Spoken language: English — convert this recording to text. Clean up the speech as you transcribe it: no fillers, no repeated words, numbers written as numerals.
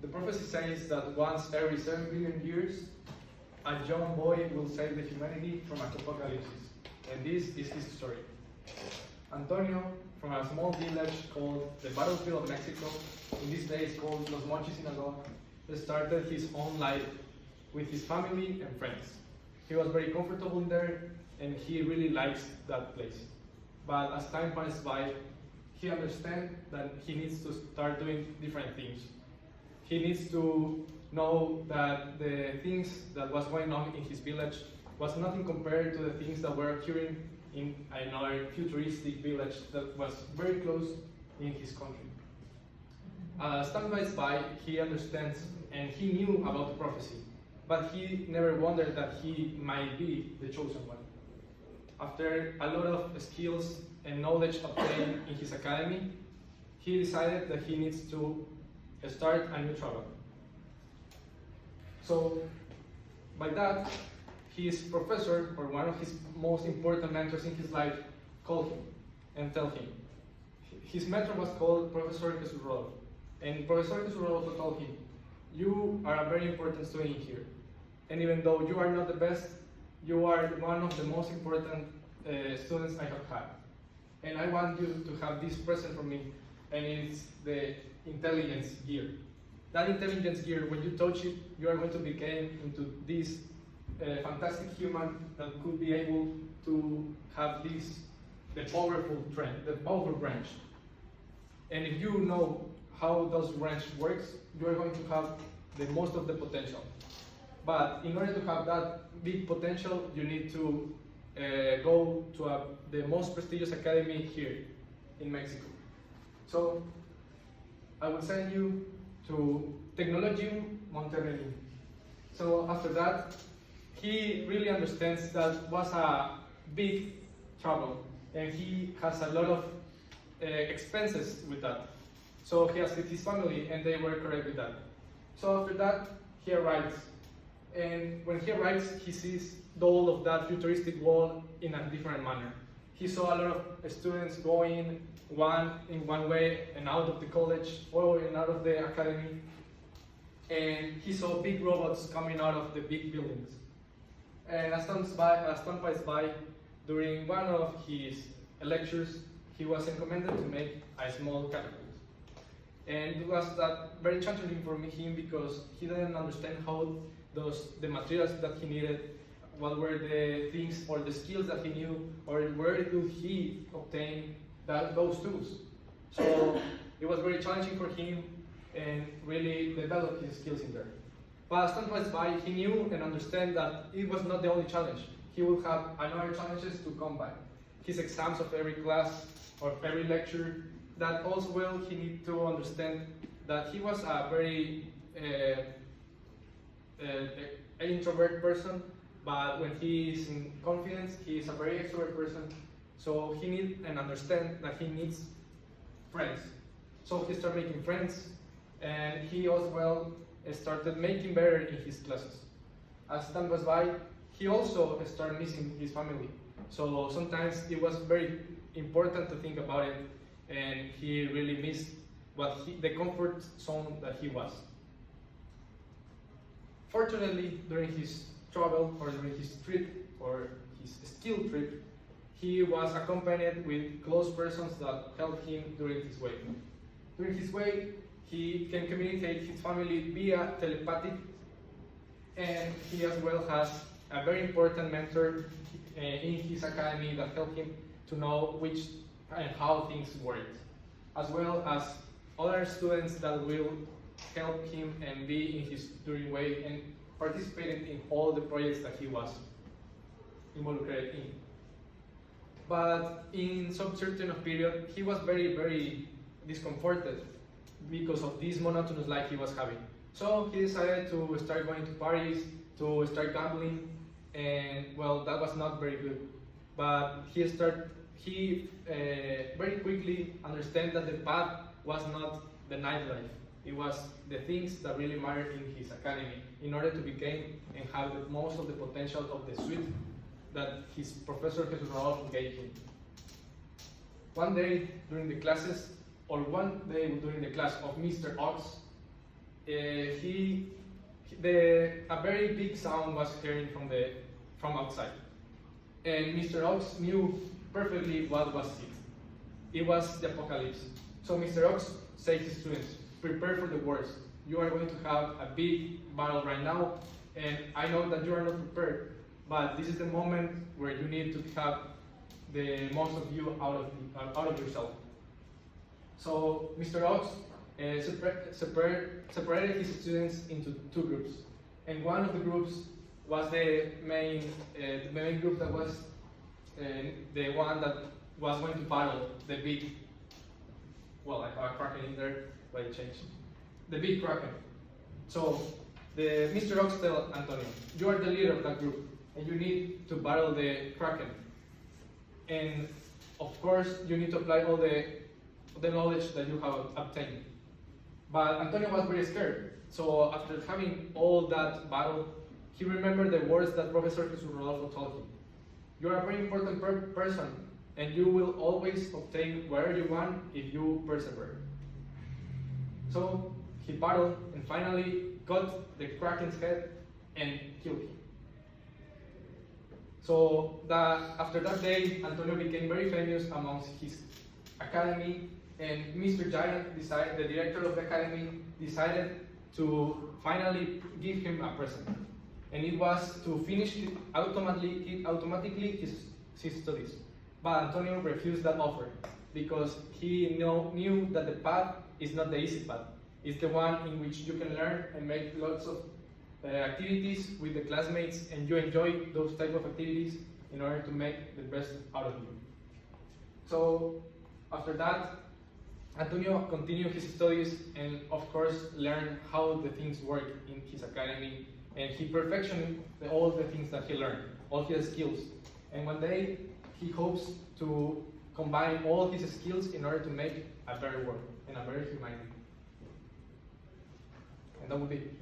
The prophecy says that once every 7 billion years, a young boy will save the humanity from apocalypse. And this is his story. Antonio, from a small village called the Battlefield of Mexico, in these days called Los Mochis, Sinaloa, started his own life with his family and friends. He was very comfortable in there, and he really likes that place. But as time passes by, he understands that he needs to start doing different things. He needs to know that the things that was going on in his village was nothing compared to the things that were occurring in another futuristic village that was very close in his country. As time goes by, he understands and he knew about the prophecy, but he never wondered that he might be the chosen one. After a lot of skills and knowledge obtained in his academy, he decided that he needs to start a new travel. So, by that, his professor, or one of his most important mentors in his life, called him and told him. His mentor was called Professor Jesus Rodolfo. And Professor Jesus Rodolfo told him, "You are a very important student here. And even though you are not the best, you are one of the most important students I have had. And I want you to have this present from me, and it's the intelligence gear. That intelligence gear, when you touch it, you are going to become into this fantastic human that could be able to have the powerful branch. And if you know how those branch works, you are going to have the most of the potential. But in order to have that big potential, you need to go to the most prestigious academy here in Mexico. So I will send you to Tecnologium Monterrey." So after that, he really understands that was a big trouble, and he has a lot of expenses with that. So he asked his family, and they were correct with that. So after that, he arrives. And when he arrives, he sees all of that futuristic world in a different manner. He saw a lot of students going in one way and out of the college or out of the academy. And he saw big robots coming out of the big buildings. And as time passes by, during one of his lectures, he was recommended to make a small catapult. And it was very challenging for him because he didn't understand how the materials that he needed, what were the things or the skills that he knew, or where did he obtain those tools. So it was very challenging for him and really developed his skills in there. But as time passed by, he knew and understood that it was not the only challenge. He would have another challenges to come by. His exams of every class or every lecture, that also well he need to understand that he was a very introvert person, but when he is in confidence, he is a very extrovert person. So he needs and understand that he needs friends. So he started making friends, and he also well started making better in his classes. As time goes by, he also started missing his family. So sometimes it was very important to think about it, and he really missed the comfort zone that he was. Fortunately, during his travel or during his trip or his skill trip, he was accompanied with close persons that helped him during his way. During his way, he can communicate his family via telepathic, and he as well has a very important mentor in his academy that helped him to know which and how things work, as well as other students that will help him and be in his during way and participating in all the projects that he was involved in. But in some certain period, he was very, very discomforted because of this monotonous life he was having. So he decided to start going to parties, to start gambling, and well, that was not very good. But he very quickly understand that the path was not the nightlife. It was the things that really mattered in his academy in order to become and have the most of the potential of the suite that his professor Jesus Rodolfo gave him. One day during the class of Mr. Ox, a very big sound was hearing from outside, and Mr. Ox knew perfectly what was it. It was the apocalypse. So Mr. Ox said to his students, "Prepare for the worst. You are going to have a big battle right now, and I know that you are not prepared, but this is the moment where you need to have the most of you out of yourself." So Mr. Ox separated his students into two groups, and one of the groups was the main group that was the one that was going to battle the big, well, I have a kraken in there, but it changed. The big kraken. So Mr. Ox told Antonio, "You are the leader of that group, and you need to battle the kraken. And of course, you need to apply all the knowledge that you have obtained." But Antonio was very scared. So after having all that battle, he remembered the words that Professor Jesus Rodolfo told him. "You are a very important person, and you will always obtain whatever you want if you persevere." So he battled and finally got the kraken's head and killed him. So after that day, Antonio became very famous amongst his academy, and Mr. Giant, the director of the academy, decided to finally give him a present. And it was to finish automatically his studies. But Antonio refused that offer because he knew that the path is not the easy path. It's the one in which you can learn and make lots of activities with the classmates, and you enjoy those type of activities in order to make the best out of you. So after that, Antonio continued his studies and of course learned how the things work in his academy, and he perfected all the things that he learned, all his skills. And one day he hopes to combine all his skills in order to make a better world and a better humanity. And that would be it.